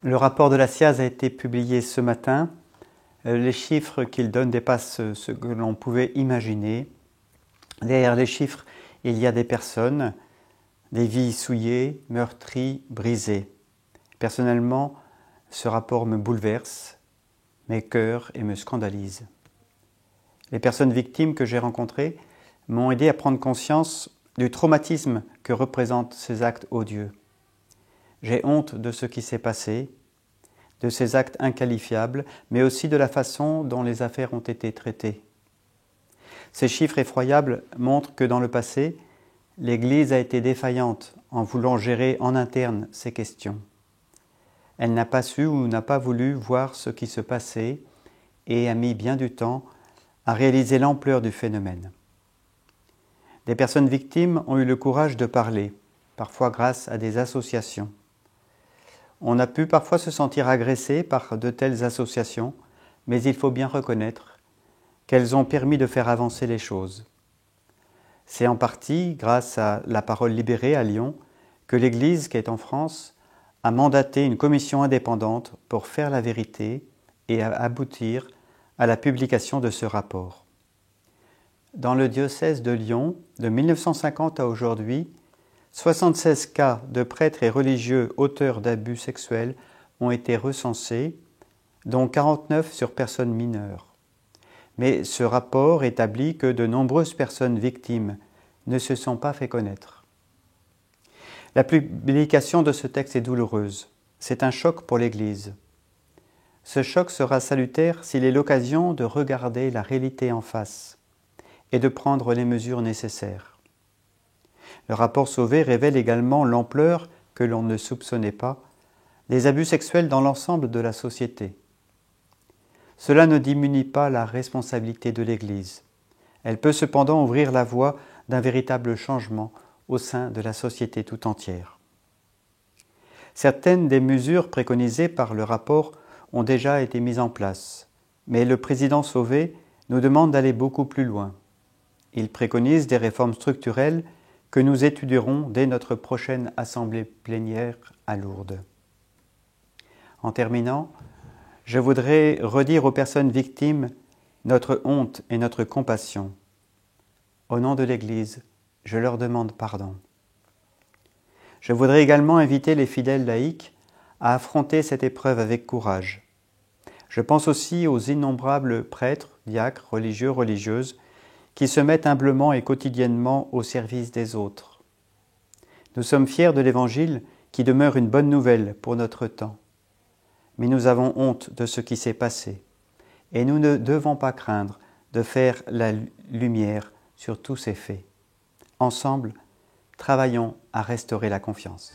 Le rapport de la SIAZ a été publié ce matin. Les chiffres qu'il donne dépassent ce que l'on pouvait imaginer. Derrière les chiffres, il y a des personnes, des vies souillées, meurtries, brisées. Personnellement, ce rapport me bouleverse, m'écœure et me scandalise. Les personnes victimes que j'ai rencontrées m'ont aidé à prendre conscience du traumatisme que représentent ces actes odieux. J'ai honte de ce qui s'est passé, de ces actes inqualifiables, mais aussi de la façon dont les affaires ont été traitées. Ces chiffres effroyables montrent que dans le passé, l'Église a été défaillante en voulant gérer en interne ces questions. Elle n'a pas su ou n'a pas voulu voir ce qui se passait et a mis bien du temps à réaliser l'ampleur du phénomène. Des personnes victimes ont eu le courage de parler, parfois grâce à des associations. On a pu parfois se sentir agressé par de telles associations, mais il faut bien reconnaître qu'elles ont permis de faire avancer les choses. C'est en partie grâce à la Parole libérée à Lyon que l'Église, qui est en France, a mandaté une commission indépendante pour faire la vérité et aboutir à la publication de ce rapport. Dans le diocèse de Lyon, de 1950 à aujourd'hui, 76 cas de prêtres et religieux auteurs d'abus sexuels ont été recensés, dont 49 sur personnes mineures. Mais ce rapport établit que de nombreuses personnes victimes ne se sont pas fait connaître. La publication de ce texte est douloureuse. C'est un choc pour l'Église. Ce choc sera salutaire s'il est l'occasion de regarder la réalité en face et de prendre les mesures nécessaires. Le rapport Sauvé révèle également l'ampleur, que l'on ne soupçonnait pas, des abus sexuels dans l'ensemble de la société. Cela ne diminue pas la responsabilité de l'Église. Elle peut cependant ouvrir la voie d'un véritable changement au sein de la société tout entière. Certaines des mesures préconisées par le rapport ont déjà été mises en place, mais le président Sauvé nous demande d'aller beaucoup plus loin. Il préconise des réformes structurelles que nous étudierons dès notre prochaine assemblée plénière à Lourdes. En terminant, je voudrais redire aux personnes victimes notre honte et notre compassion. Au nom de l'Église, je leur demande pardon. Je voudrais également inviter les fidèles laïcs à affronter cette épreuve avec courage. Je pense aussi aux innombrables prêtres, diacres, religieux, religieuses, qui se mettent humblement et quotidiennement au service des autres. Nous sommes fiers de l'Évangile qui demeure une bonne nouvelle pour notre temps. Mais nous avons honte de ce qui s'est passé et nous ne devons pas craindre de faire la lumière sur tous ces faits. Ensemble, travaillons à restaurer la confiance.